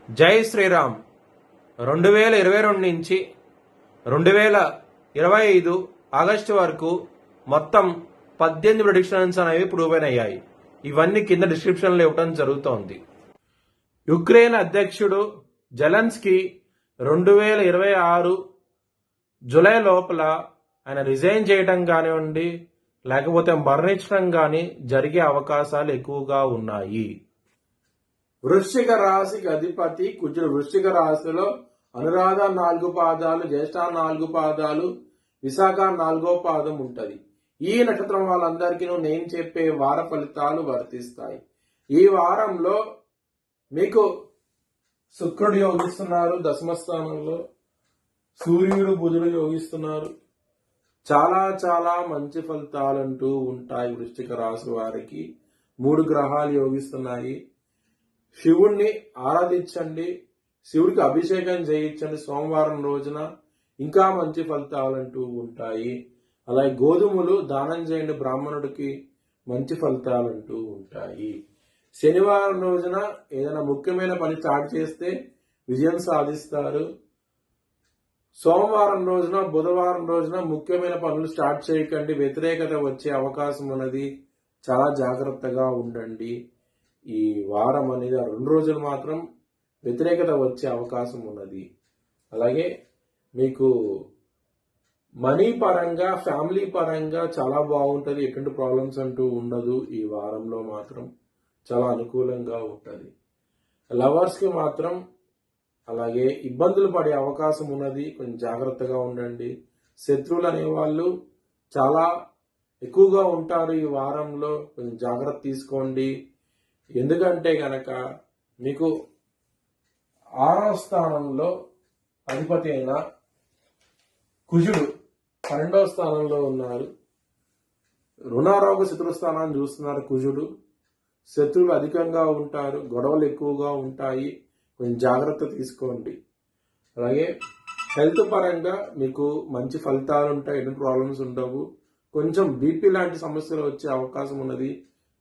జై శ్రీరామ్. 2022 నుంచి 2025 ఆగస్టు వరకు మొత్తం 18 ప్రెడిక్షన్స్ అనేవి ప్రూవ్ అయ్యాయి. ఇవన్నీ కింద డిస్క్రిప్షన్లో ఇవ్వడం జరుగుతోంది. యుక్రెయిన్ అధ్యక్షుడు జెలెన్స్కీ 2026 జూలై లోపల ఆయన రిజైన్ చేయడం కానివ్వండి, లేకపోతే మరణించడం కానీ జరిగే అవకాశాలు ఎక్కువగా ఉన్నాయి. వృశ్చిక రాశికి అధిపతి కుజుడు. వృశ్చిక రాశిలో అనురాధ 4 పాదాలు, జ్యేష్ఠ 4 పాదాలు, విశాఖ 4వ పాదం ఉంటది. ఈ నక్షత్రం వాళ్ళందరికీ నేను చెప్పే వార ఫలితాలు వర్తిస్తాయి. ఈ వారంలో మీకు శుక్రుడు యోగిస్తున్నారు, దశమ స్థానంలో సూర్యుడు బుధుడు యోగిస్తున్నారు. చాలా చాలా మంచి ఫలితాలంటూ ఉంటాయి. వృశ్చిక రాశి వారికి 3 గ్రహాలు యోగిస్తున్నాయి. శివుణ్ణి ఆరాధించండి, శివుడికి అభిషేకం చేయించండి సోమవారం రోజున, ఇంకా మంచి ఫలితాలంటూ ఉంటాయి. అలాగే గోధుమలు దానం చేయండి బ్రాహ్మణుడికి, మంచి ఫలితాలంటూ ఉంటాయి. శనివారం రోజున ఏదైనా ముఖ్యమైన పని స్టార్ట్ చేస్తే విజయం సాధిస్తారు. సోమవారం రోజున, బుధవారం రోజున ముఖ్యమైన పనులు స్టార్ట్ చేయకండి, వ్యతిరేకత వచ్చే అవకాశం ఉన్నది. చాలా జాగ్రత్తగా ఉండండి. ఈ వారం అనేది 2 రోజులు మాత్రం వ్యతిరేకత వచ్చే అవకాశం ఉన్నది. అలాగే మీకు మనీ పరంగా, ఫ్యామిలీ పరంగా చాలా బాగుంటుంది. ఎటువంటి ప్రాబ్లమ్స్ అంటూ ఉండదు. ఈ వారంలో మాత్రం చాలా అనుకూలంగా ఉంటుంది. లవర్స్కి మాత్రం అలాగే ఇబ్బందులు పడే అవకాశం ఉన్నది. కొంచెం జాగ్రత్తగా ఉండండి. శత్రువులు అనేవాళ్ళు చాలా ఎక్కువగా ఉంటారు ఈ వారంలో, కొంచెం జాగ్రత్త తీసుకోండి. ఎందుకంటే గనక మీకు 6వ స్థానంలో అధిపతి అయిన కుజుడు 12వ స్థానంలో ఉన్నారు. రుణారోగ శత్రుస్థానాన్ని చూస్తున్నారు కుజుడు. శత్రువులు అధికంగా ఉంటారు, గొడవలు ఎక్కువగా ఉంటాయి. కొంచెం జాగ్రత్త తీసుకోండి. అలాగే హెల్త్ పరంగా మీకు మంచి ఫలితాలు ఉంటాయి, ఎన్ని ప్రాబ్లమ్స్ ఉండవు. కొంచెం బీపీ లాంటి సమస్యలు వచ్చే అవకాశం ఉన్నది,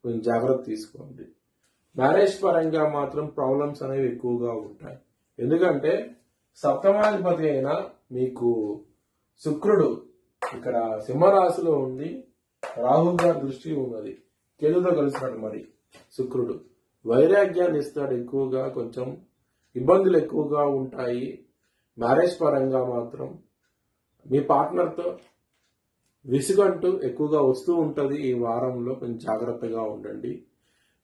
కొంచెం జాగ్రత్త తీసుకోండి. మ్యారేజ్ పరంగా మాత్రం ప్రాబ్లమ్స్ అనేవి ఎక్కువగా ఉంటాయి. ఎందుకంటే సప్తమాధిపతి అయిన మీకు శుక్రుడు ఇక్కడ సింహరాశిలో ఉంది, రాహు గారి దృష్టి ఉన్నది, కేతుతో కలిసినట్టు. మరి శుక్రుడు వైరాగ్యాన్ని ఇస్తాడు ఎక్కువగా, కొంచెం ఇబ్బందులు ఎక్కువగా ఉంటాయి. మ్యారేజ్ పరంగా మాత్రం మీ పార్ట్నర్తో విసుగంటూ ఎక్కువగా వస్తూ ఉంటుంది. ఈ వారంలో కొంచెం జాగ్రత్తగా ఉండండి.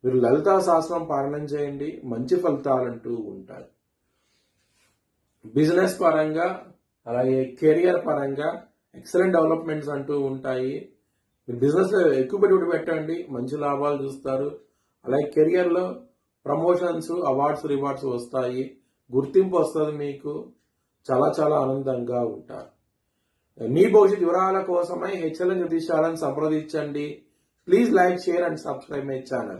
మీరు లలితా సహస్రం పారాయణం చేయండి, మంచి ఫలితాలంటూ ఉంటాయి. బిజినెస్ పరంగా అలాగే కెరియర్ పరంగా ఎక్సలెంట్ డెవలప్మెంట్స్ అంటూ ఉంటాయి. మీరు బిజినెస్ లో ఎక్కువ పెట్టుబడి పెట్టండి, మంచి లాభాలు చూస్తారు. అలాగే కెరియర్ లో ప్రమోషన్స్, అవార్డ్స్, రివార్డ్స్ వస్తాయి, గుర్తింపు వస్తుంది. మీకు చాలా చాలా ఆనందంగా ఉంటారు. మీ భవిష్యత్ వివరాల కోసమై హెచ్ఎల్ఎన్ జ్యోతిషాలను సంప్రదించండి. Please like, share and subscribe my channel.